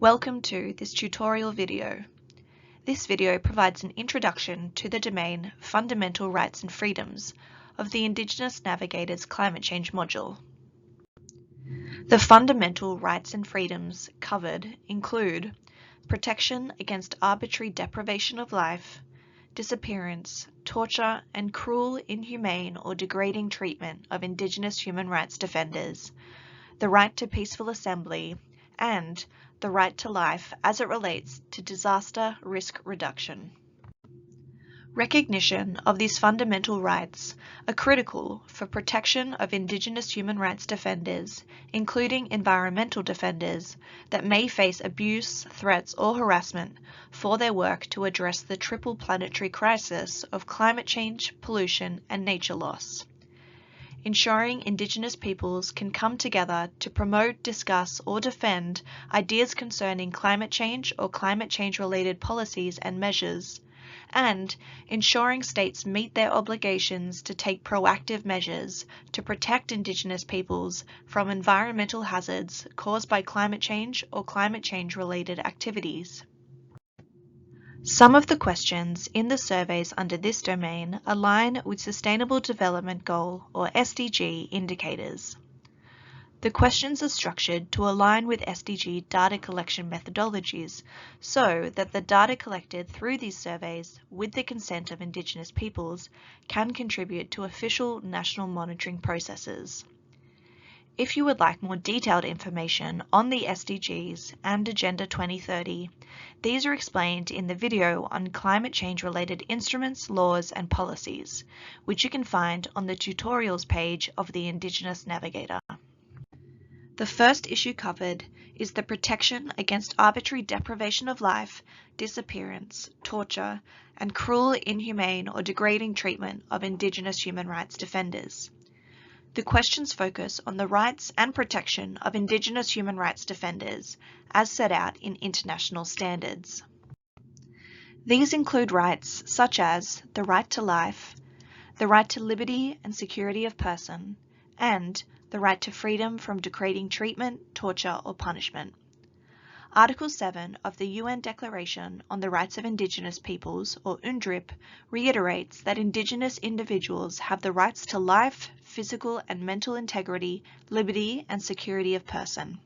Welcome to this tutorial video. This video provides an introduction to the domain Fundamental Rights and Freedoms of the Indigenous Navigators Climate Change module. The fundamental rights and freedoms covered include protection against arbitrary deprivation of life, disappearance, torture, and cruel, inhumane, or degrading treatment of Indigenous human rights defenders, the right to peaceful assembly, and the right to life as it relates to disaster risk reduction. Recognition of these fundamental rights are critical for protection of Indigenous human rights defenders, including environmental defenders that may face abuse, threats, or harassment for their work to address the triple planetary crisis of climate change, pollution, and nature loss. Ensuring Indigenous peoples can come together to promote, discuss, or defend ideas concerning climate change or climate change-related policies and measures, and ensuring states meet their obligations to take proactive measures to protect Indigenous peoples from environmental hazards caused by climate change or climate change-related activities. Some of the questions in the surveys under this domain align with Sustainable Development Goal or SDG indicators. The questions are structured to align with SDG data collection methodologies so that the data collected through these surveys with the consent of Indigenous peoples can contribute to official national monitoring processes. If you would like more detailed information on the SDGs and Agenda 2030, these are explained in the video on climate change-related instruments, laws, and policies, which you can find on the tutorials page of the Indigenous Navigator. The first issue covered is the protection against arbitrary deprivation of life, disappearance, torture, and cruel, inhumane, or degrading treatment of Indigenous human rights defenders. The questions focus on the rights and protection of Indigenous human rights defenders, as set out in international standards. These include rights such as the right to life, the right to liberty and security of person, and the right to freedom from degrading treatment, torture, or punishment. Article 7 of the UN Declaration on the Rights of Indigenous Peoples, or UNDRIP, reiterates that Indigenous individuals have the rights to life, physical and mental integrity, liberty, and security of person.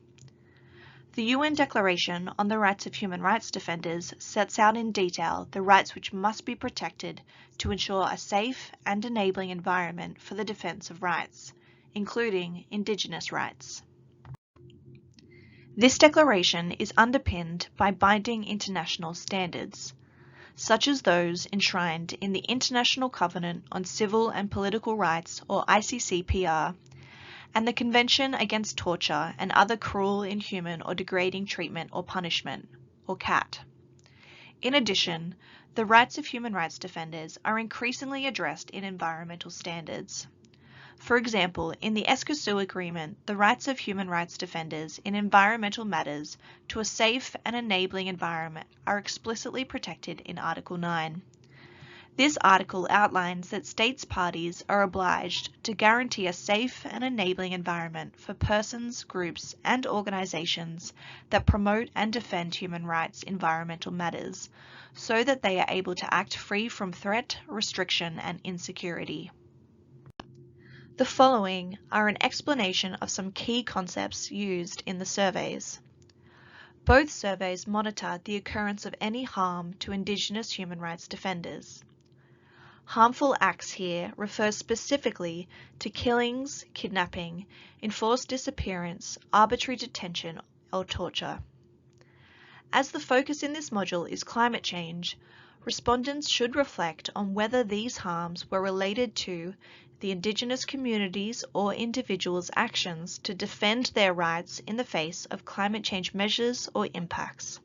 The UN Declaration on the Rights of Human Rights Defenders sets out in detail the rights which must be protected to ensure a safe and enabling environment for the defense of rights, including Indigenous rights. This declaration is underpinned by binding international standards, such as those enshrined in the International Covenant on Civil and Political Rights, or ICCPR, and the Convention Against Torture and Other Cruel, Inhuman, or Degrading Treatment or Punishment, or CAT. In addition, the rights of human rights defenders are increasingly addressed in environmental standards. For example, in the Escazú Agreement, the rights of human rights defenders in environmental matters to a safe and enabling environment are explicitly protected in Article 9. This article outlines that states parties are obliged to guarantee a safe and enabling environment for persons, groups, and organizations that promote and defend human rights environmental matters, so that they are able to act free from threat, restriction, and insecurity. The following are an explanation of some key concepts used in the surveys. Both surveys monitor the occurrence of any harm to Indigenous human rights defenders. Harmful acts here refer specifically to killings, kidnapping, enforced disappearance, arbitrary detention, or torture. As the focus in this module is climate change, respondents should reflect on whether these harms were related to the Indigenous communities or individuals' actions to defend their rights in the face of climate change measures or impacts.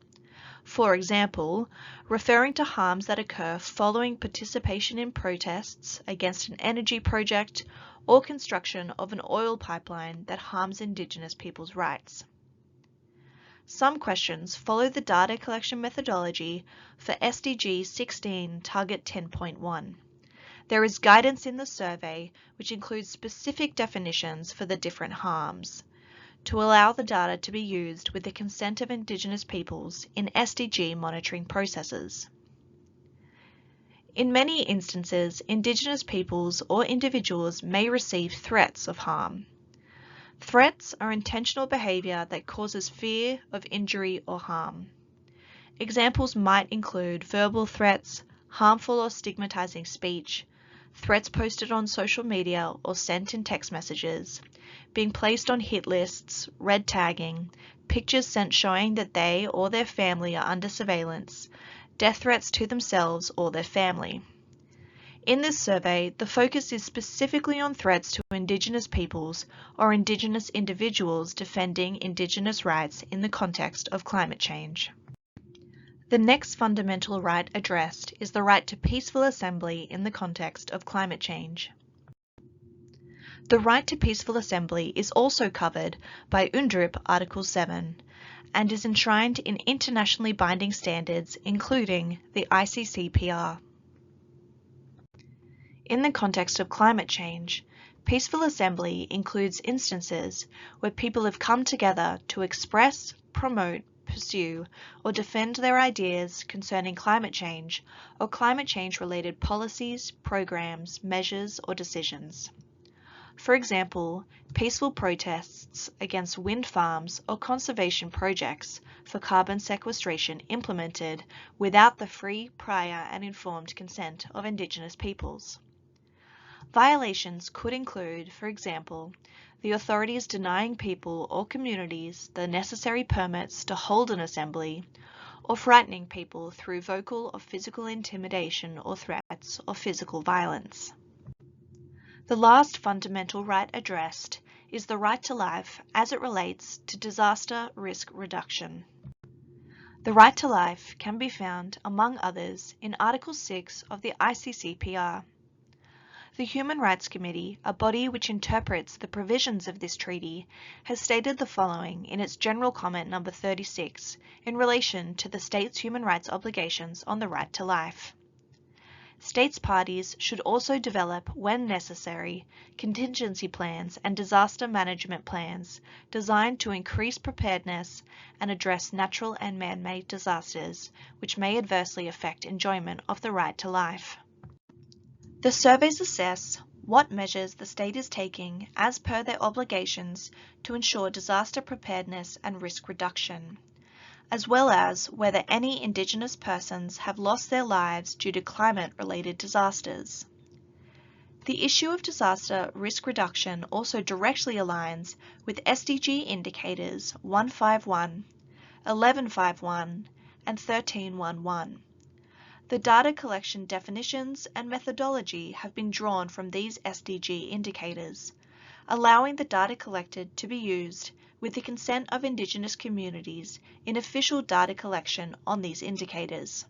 For example, referring to harms that occur following participation in protests against an energy project or construction of an oil pipeline that harms Indigenous people's rights. Some questions follow the data collection methodology for SDG 16 Target 10.1. There is guidance in the survey which includes specific definitions for the different harms. to allow the data to be used with the consent of Indigenous peoples in SDG monitoring processes. In many instances, Indigenous peoples or individuals may receive threats of harm. Threats are intentional behaviour that causes fear of injury or harm. Examples might include verbal threats, harmful or stigmatizing speech, threats posted on social media or sent in text messages, being placed on hit lists, red tagging, pictures sent showing that they or their family are under surveillance, death threats to themselves or their family. In this survey, the focus is specifically on threats to Indigenous peoples or Indigenous individuals defending Indigenous rights in the context of climate change. The next fundamental right addressed is the right to peaceful assembly in the context of climate change. The right to peaceful assembly is also covered by UNDRIP Article 7 and is enshrined in internationally binding standards including the ICCPR. In the context of climate change, peaceful assembly includes instances where people have come together to express, promote, pursue, or defend their ideas concerning climate change or climate change-related policies, programs, measures, or decisions. For example, peaceful protests against wind farms or conservation projects for carbon sequestration implemented without the free, prior, and informed consent of Indigenous peoples. Violations could include, for example, the authorities denying people or communities the necessary permits to hold an assembly, or frightening people through vocal or physical intimidation or threats or physical violence. The last fundamental right addressed is the right to life as it relates to disaster risk reduction. The right to life can be found, among others, in Article 6 of the ICCPR. The Human Rights Committee, a body which interprets the provisions of this treaty, has stated the following in its General Comment number 36 in relation to the state's human rights obligations on the right to life. States parties should also develop, when necessary, contingency plans and disaster management plans designed to increase preparedness and address natural and man-made disasters which may adversely affect enjoyment of the right to life. The surveys assess what measures the state is taking as per their obligations to ensure disaster preparedness and risk reduction, as well as whether any Indigenous persons have lost their lives due to climate-related disasters. The issue of disaster risk reduction also directly aligns with SDG indicators 151, 1151, and 1311. The data collection definitions and methodology have been drawn from these SDG indicators, allowing the data collected to be used with the consent of Indigenous communities in official data collection on these indicators.